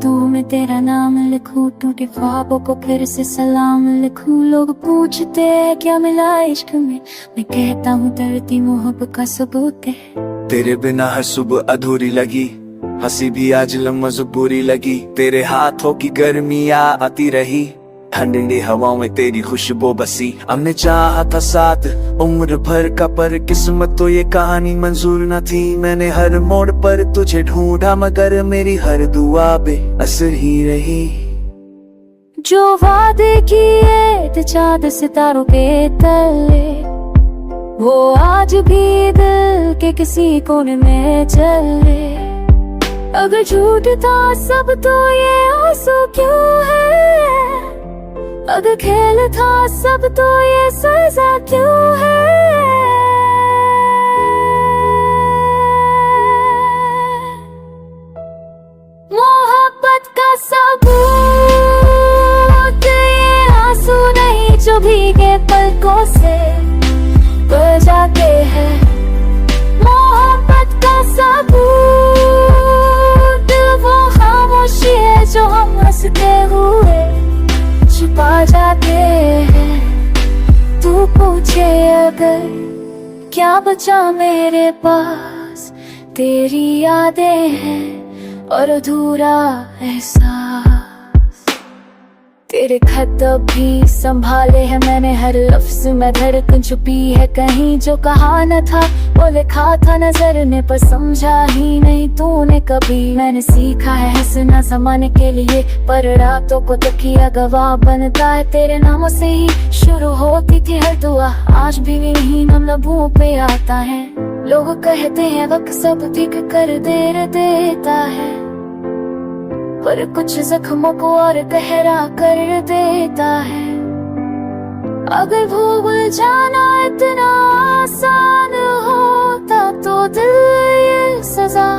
तू मैं तेरा नाम लिखूं, टूटे ख्वाबों को फिर से सलाम लिखूं। लोग पूछते हैं क्या मिला इश्क में, मैं कहता हूँ डरती मोहब्बत का सबूत है। तेरे बिना हर सुबह अधूरी लगी, हंसी भी आज मजबूरी लगी। तेरे हाथों की गर्मी आती रही, ठंडी हवाओं में तेरी खुशबू बसी। हमने चाहा था साथ उम्र भर का, पर किस्मत तो ये कहानी मंजूर न थी। मैंने हर मोड़ पर तुझे ढूंढा, मगर मेरी हर दुआ बेअसर ही रही। जो वादे किए थे चाँद सितारों के तले, वो आज भी दिल के किसी कोने में चले। अगर झूठ था सब तो ये आंसू क्यों है, अगर खेल था सब तो ये सजा क्यों है। मोहब्बत का सबूत ये आंसू नहीं जो भीगे पलकों से बह जाते हैं। मोहब्बत का सबूत वो खामोशी है जो हम हंसते हुए छुपा जाते हैं। तू पूछे अगर क्या बचा मेरे पास, तेरी यादें हैं और अधूरा एहसास। तेरे खत अब भी संभाले हैं मैंने, हर लफ्ज में धड़कन छुपी है कहीं। जो कहा न था वो लिखा था नजर ने, पर समझा ही नहीं तूने कभी। मैंने सीखा है हंसना ज़माने के लिए, पर रातों को तकिया गवाह बनता है। तेरे नामों से ही शुरू होती थी हर दुआ, आज भी नहीं नम लबों पे आता है। लोग कहते हैं वक्त सब ठीक कर देता है, पर कुछ जख्मों को और गहरा कर देता है। अगर भूल जाना इतना आसान होता तो दिल ये सजा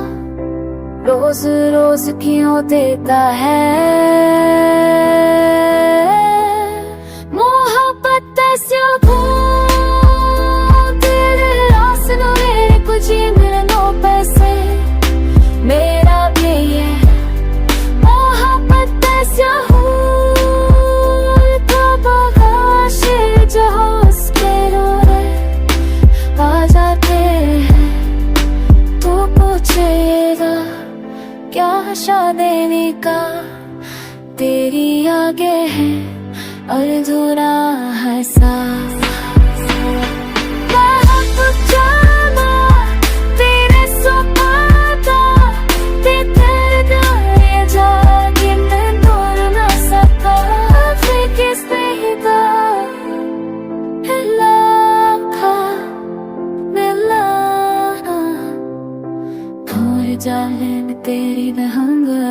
रोज रोज क्यों देता है। मोहब्बत ऐसी तेरे आसनों में कुछ ही मिलनों पैसे मेरा भी ये क्या आशा देने का, तेरी आगे है और अधूरा है साथ। तेरे सुपाता तेरे गाए जाके मैं तोड़ ना सका, फिर किसने ही जाने में तेरी महंगा